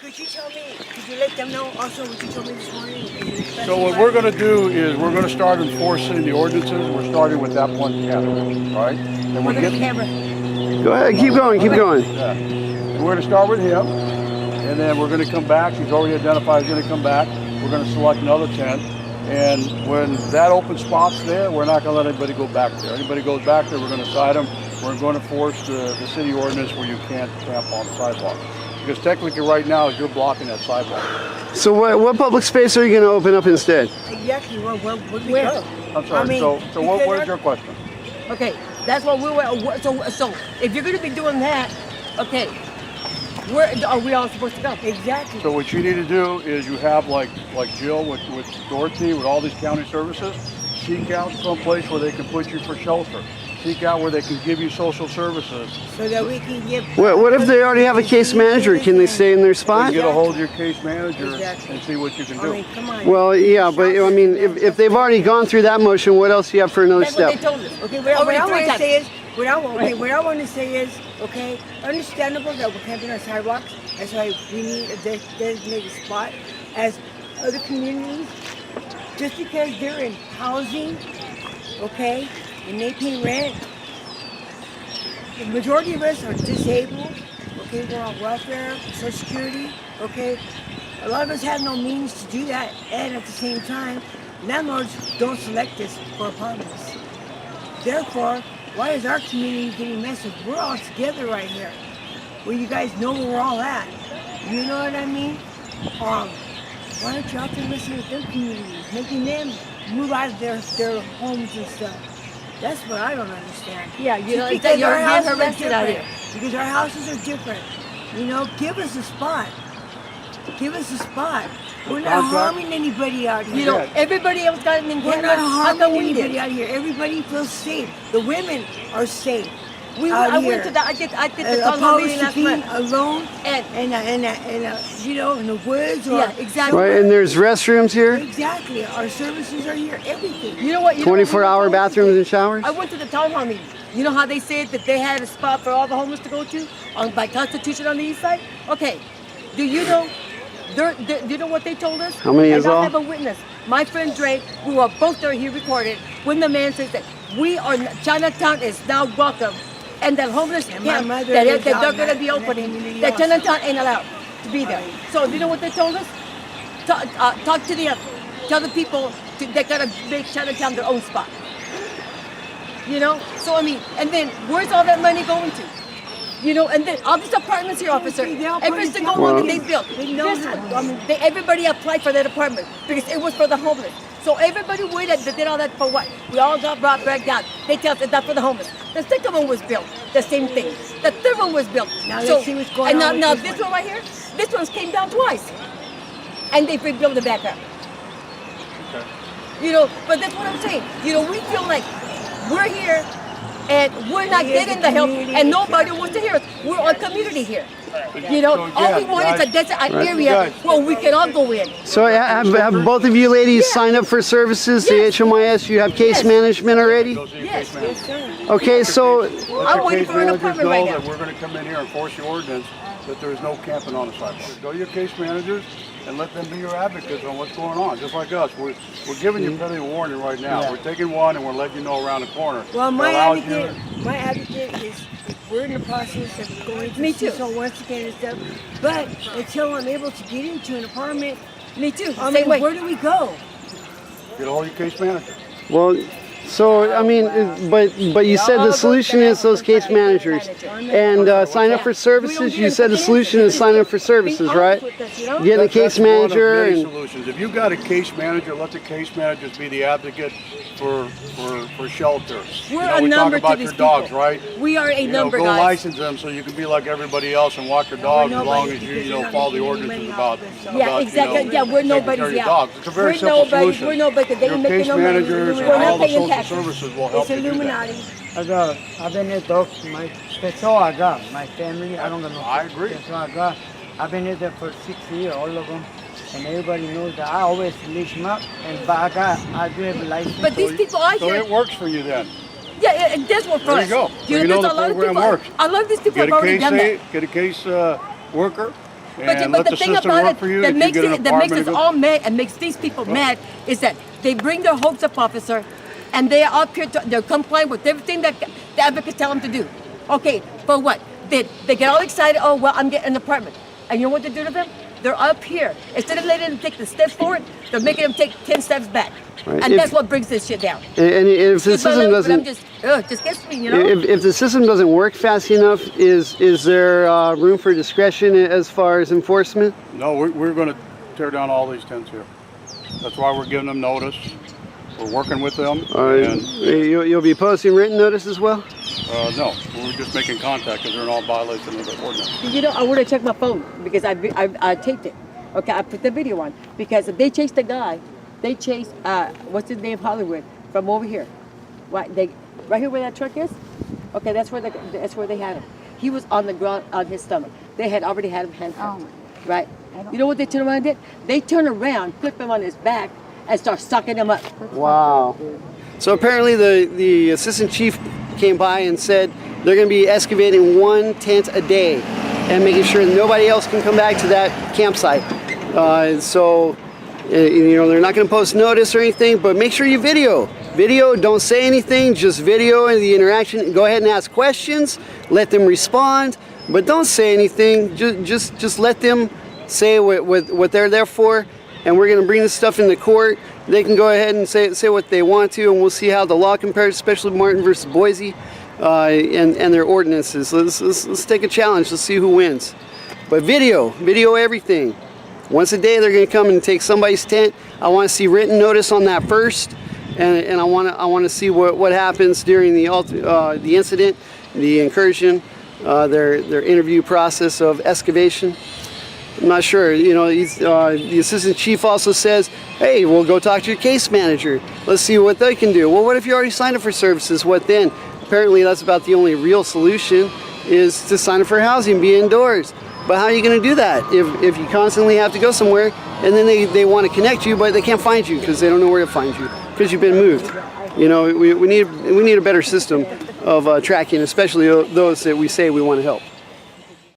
Could you tell me, could you let them know also what you told me this morning? So what we're going to do is we're going to start enforcing the ordinances. We're starting with that one category, right? And We're going to camera. Go ahead, keep going, keep going. Yeah. And we're going to start with him, and then we're going to come back. He's already identified he's going to come back. We're going to select another tent. And when that open spot's there, we're not going to let anybody go back there. Anybody goes back there, we're going to cite them. We're going to force the city ordinance where you can't camp on the sidewalk. Because technically right now, you're blocking that sidewalk. So what public space are you going to open up instead? Exactly, where would we go? I'm sorry, I mean, so what is your question? Okay, that's what we were, so if you're going to be doing that, okay, where are we all supposed to go? Exactly. So what you need to do is you have like Jill with Dorothy, with all these county services, seek out some place where they can put you for shelter. Seek out where they can give you social services. So that we can give... What if they already have a case manager? Can they stay in their spot? Get a hold of your case manager and see what you can do. I mean, come on. Well, yeah, but I mean, if they've already gone through that motion, what else do you have for another That's step? what they told us. Okay, what I want to say is, what I want to say is, okay, understandable that we're camping on sidewalks. That's why we need a designated spot as other communities. Just because they're in housing, okay, and they pay rent, the majority of us are disabled, okay, we're on welfare, Social Security, okay. A lot of us have no means to do that, and at the same time, landlords don't select us for apartments. Therefore, why is our community getting messed up? We're all together right here, where you guys know where we're all at. You know what I mean? Why don't you out there listen with their communities, making them move out of their homes and stuff? That's what I don't understand. Yeah, you know, because our houses are different. Because our houses are different. You know, give us a spot. Give us a spot. We're not harming anybody out here. You know, everybody else got an encampment. We're not harming anybody out here. Everybody feels safe. The women are safe. I went to I did the town meeting last month. Alone and you know, in the woods. Or, yeah, exactly. Right, and there's restrooms here? Exactly. Our services are here. Everything. You know what? 24-hour bathrooms and showers? I went to the town hall meeting. You know how they said that they had a spot for all the homeless to go to by Constitution on the east side? Okay. Do you know? Do you know what they told us? How many is all? I have a witness. My friend Drake, we were both there. He recorded when the man says that Chinatown is now welcome. And the homeless camp that they're going to be opening, that Chinatown ain't allowed to be there. So you know what they told us? Talk to tell the people they got to make Chinatown their own spot. You know? So I mean, and then where's all that money going to? You know, and then all these apartments here, officer, every single one that they built. Everybody applied for that apartment because it was for the homeless. So everybody waited, they did all that for what? We all got brought back down. They tell us it's not for the homeless. The second one was built, the same thing. The third one was built. Now let's see what's going on. And now this one right here, this one's came down twice. And they rebuilt it back up. Okay. You know, but that's what I'm saying. You know, we feel like we're here and we're not getting the help and nobody wants to hear us. We're a community here. You know, all we want is a desert area where we can all go in. So have both of you ladies signed up for services, the HMIS? You have case management already? Yes, sir. Okay, so... I'm waiting for an appointment right now. That we're going to come in here and force the ordinance that there is no camping on the sidewalk. Go to your case managers and let them be your advocates on what's going on, just like us. We're giving you plenty of warning right now. Yeah. We're taking one and we're letting you know around the corner. Well, my advocate is we're in the process of going through so once again and stuff. But until I'm able to get into an apartment, me too. I mean, where do we go? Get a hold of your case manager. Well, so I mean, but you said the solution is those case managers and sign up for services. You said the solution is sign up for services, right? Getting a case manager and solutions. If you got a case manager, let the case managers be the advocate for shelter. We talk about your dogs, right? We are a number, go guys. license them so you can be like everybody else and walk your dogs as long as you follow the ordinances about exactly. We're nobody's dogs. It's a very simple solution. We're nobody. They your make case no managers money. and all the social services will help you do that. I've been here dog. That's all I got. My family, I don't know. I agree. That's all I got. I've been here for 6 years, all of them. And everybody knows that I always leash them up. And but I do have a license. But these people are here. So it works for you then. Yeah, it does work for us. There you go. You know the program works. I love these people have already done that. Get a case worker and but let the the thing system about work it for you. that If you makes get an it, that makes apartment, us all mad and makes these people mad is that they bring their hopes up officer, and they are up here. They're complying with everything that the advocates tell them to do. Okay, for what? They get all excited. Oh well, I'm getting an apartment, and you know what they do to them? They're up here. Instead of letting them take the steps forward, they're making them take 10 steps back. Right. And that's what brings this shit down. And if the Excuse my system language, but I'm doesn't, just gets me, you know? if the system doesn't work fast enough, is there room for discretion as far as enforcement? No, we're going to tear down all these tents here. That's why we're giving them notice. We're working with them. And, You'll be posting written notice as well? no, we're just making contact because they're in all violation of the ordinance. You know, I would have checked my phone because I taped it. Okay, I put the video on because they chased the guy. They chased what's his name, Hollywood, from over here. Right here where that truck is. Okay, that's where they had him. He was on the ground on his stomach. They had already had him handcuffed. Right. You know what they turned around and did? They turned around, flipped him on his back, and start sucking him up. Wow. So apparently the assistant chief came by and said they're going to be excavating 1 tent a day and making sure that nobody else can come back to that campsite. So, you know, they're not going to post notice or anything, but make sure you video. Video, don't say anything, just video and the interaction. Go ahead and ask questions, let them respond, but don't say anything. Just let them say what they're there for. And we're going to bring this stuff into court. They can go ahead and say what they want to, and we'll see how the law compares, especially Martin versus Boise, and their ordinances. Let's take a challenge. Let's see who wins. But video everything. Once a day, they're going to come and take somebody's tent. I want to see written notice on that first, and I want to see what happens during the incident, the incursion, their interview process of excavation. I'm not sure. You know, the assistant chief also says, hey, we'll go talk to your case manager. Let's see what they can do. Well, what if you already signed up for services? What then? Apparently that's about the only real solution is to sign up for housing, be indoors. But how are you going to do that if you constantly have to go somewhere and then they want to connect you, but they can't find you because they don't know where to find you because you've been moved? You know, we need a better system of tracking, especially those that we say we want to help.